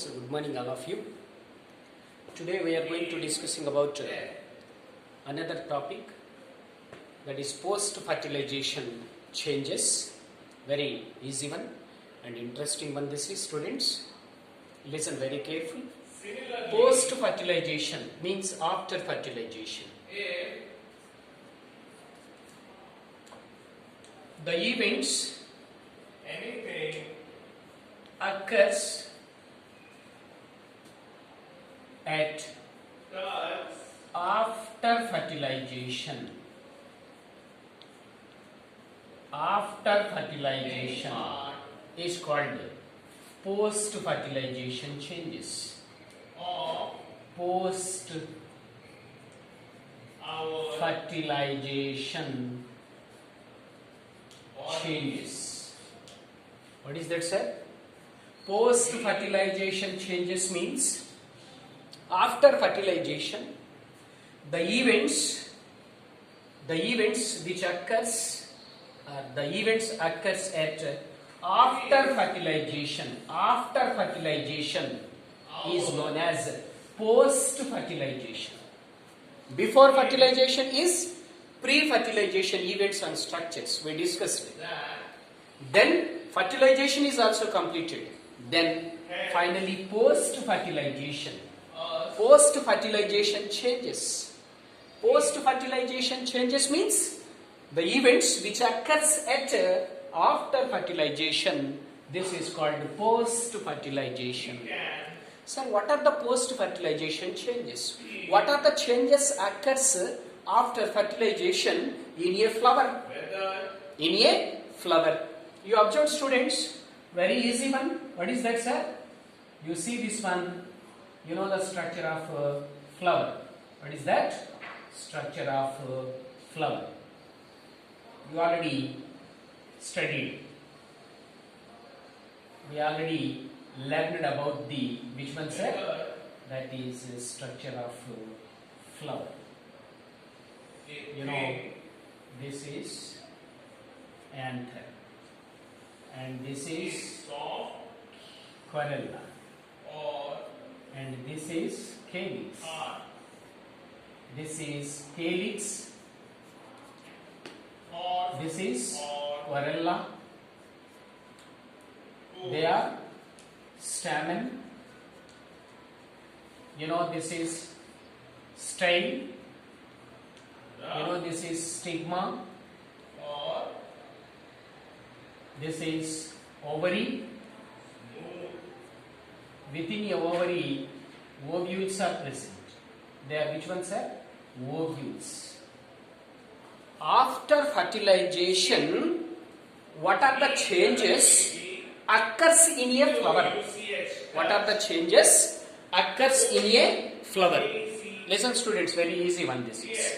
So good morning all of you. Today we are going to discussing about another topic, that is post-fertilization changes. Very easy one and interesting one this is, students. Listen very carefully. Post-fertilization means after fertilization. The events occurs at after fertilization. After fertilization is called post-fertilization changes. Post-fertilization changes. What is that, sir? Post-fertilization changes means after fertilization, the events which occurs at after fertilization. After fertilization is known as post-fertilization. Before fertilization is pre-fertilization events and structures. We discussed it. Then fertilization is also completed. Then finally post-fertilization. Post-fertilization changes. Post-fertilization changes means the events which occurs at after fertilization. This is called post-fertilization. Sir, what are the post-fertilization changes? What are the changes occurs after fertilization in a flower? In a flower. You observe, students, very easy one. What is that, sir? You see this one. You know the structure of flower. What is that? Structure of flower. You already studied. We already learned about the which one, sir? That is structure of flower. You know, this is anther, and this is corolla, and this is calyx. This is calyx. This is corolla. They are stamen. You know, this is style. You know, this is stigma. This is ovary. Within a ovary, ovules are present. They are which ones, sir? Ovules. After fertilization, what are the changes occurs in a flower? What are the changes occurs in a flower? Listen, students, very easy one this is.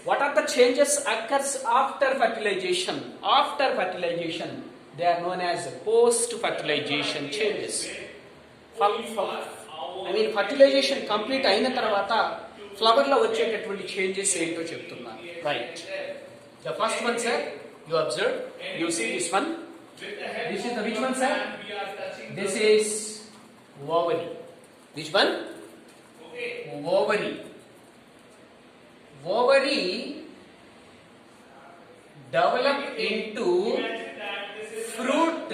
What are the changes occurs after fertilization? After fertilization, they are known as post-fertilization changes. Fertilization complete అయిన తర్వాత flower లో వచ్చేటటువంటి changes ఏంటో చెప్తున్నాను. Right. The first one, sir, you observe. You see this one. This is the which one, sir? This is ovary. Which one? Ovary. Ovary develop into fruit.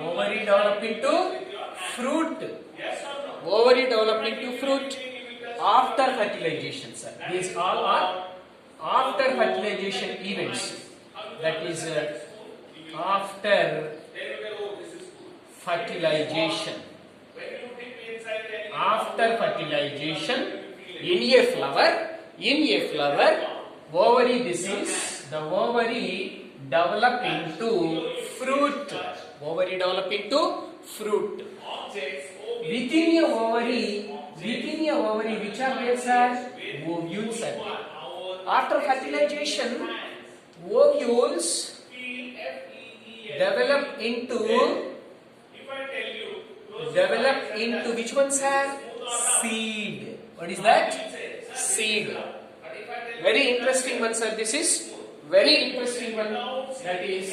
Ovary develop into fruit. Ovary develop into fruit after fertilization, sir. These all are after fertilization events. That is after fertilization. After fertilization in a flower, ovary, this is the ovary develop into fruit. Ovary develop into fruit. Within a ovary, which are there, sir? Ovules are there. After fertilization, ovules develop into which one, sir? Seed. What is that? Seed. Very interesting one, sir. This is very interesting one. That is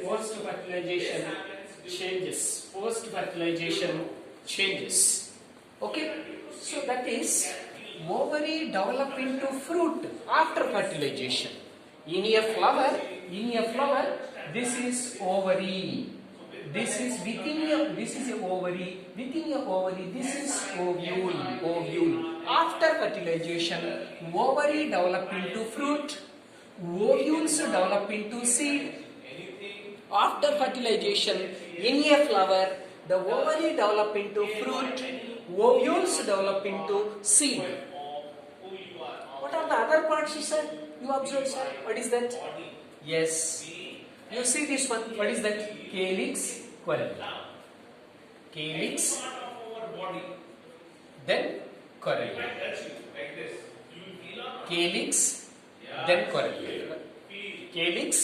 post-fertilization changes. Post-fertilization changes. Okay, so that is ovary develop into fruit after fertilization. In a flower, this is ovary. This is this is a ovary. Within a ovary, this is ovule. After fertilization, ovary develop into fruit. Ovules develop into seed. After fertilization, in a flower, the ovary develop into fruit. Ovules develop into seed. What are the other parts, sir? You observe, sir. What is that? Yes. You see this one. What is that? Calyx, corolla. Calyx, then corolla. Calyx, then corolla. Calyx,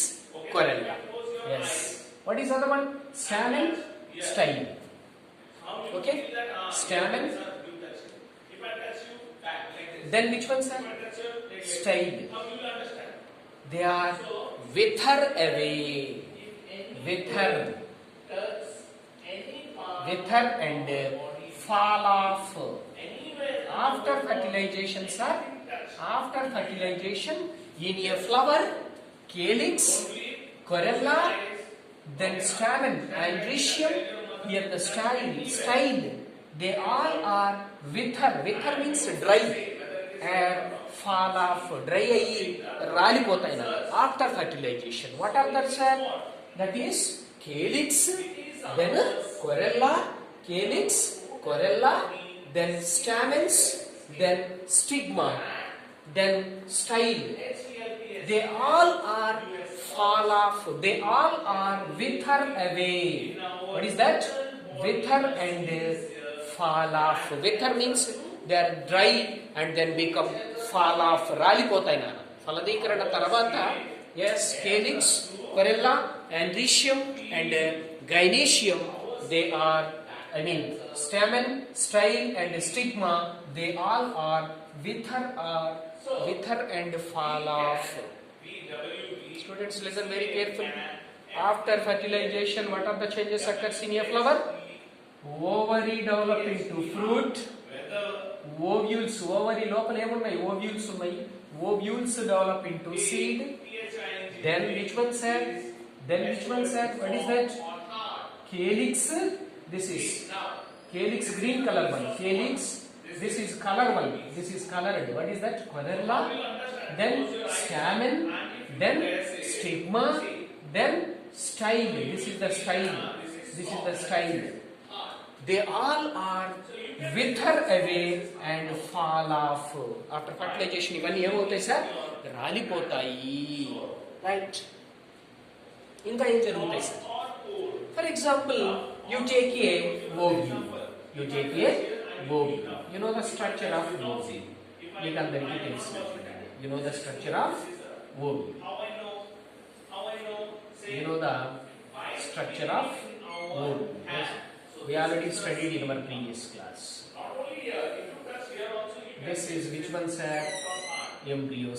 corolla. Yes. What is the other one? Stamen, style. Okay? Stamen. Then which one, sir? Style. They are wither away. Wither and fall off. After fertilization, sir. After fertilization, in a flower, calyx, corolla, then stamen and rhizome. Here the style. They all are wither. Wither means dry. And fall off, dry ayi, ralipotaina after fertilization. What are that, sir? That is calyx, then corolla, calyx, corolla, then stamens, then stigma, then style. They all are fall off. They all are wither away. What is that? Wither and fall off. Wither means they are dry and then become fall off. Ralipotaina. Faladhikarana tarvata, yes, calyx, corolla, and rhizome and gynoecium. They are, stamen, style, and stigma. They all are wither and fall off. Students, listen very carefully. After fertilization, what are the changes occurs in a flower? Ovary develop into fruit. Ovules, ovary lopala emunnai, ovules unnai. Ovules develop into seed. Then which one, sir? What is that? Calyx. This is calyx, green color one. Calyx. This is color one. This is colored. What is that? Corolla. Then stamen. Then stigma. Then style. This is the style. They all are wither away and fall off. After fertilization, ఇవన్నీ ఏమవుతాయి sir? రాలిపోతాయి. Right? ఇంకా ఏం జరుగుతాయి sir? For example, you take a ovule. You know the structure of ovule. మీకు అందరికీ తెలుసు. You know the structure of ovule. You know the structure of ovule. Yes. We already studied in our previous class. This is which one, sir? Embryo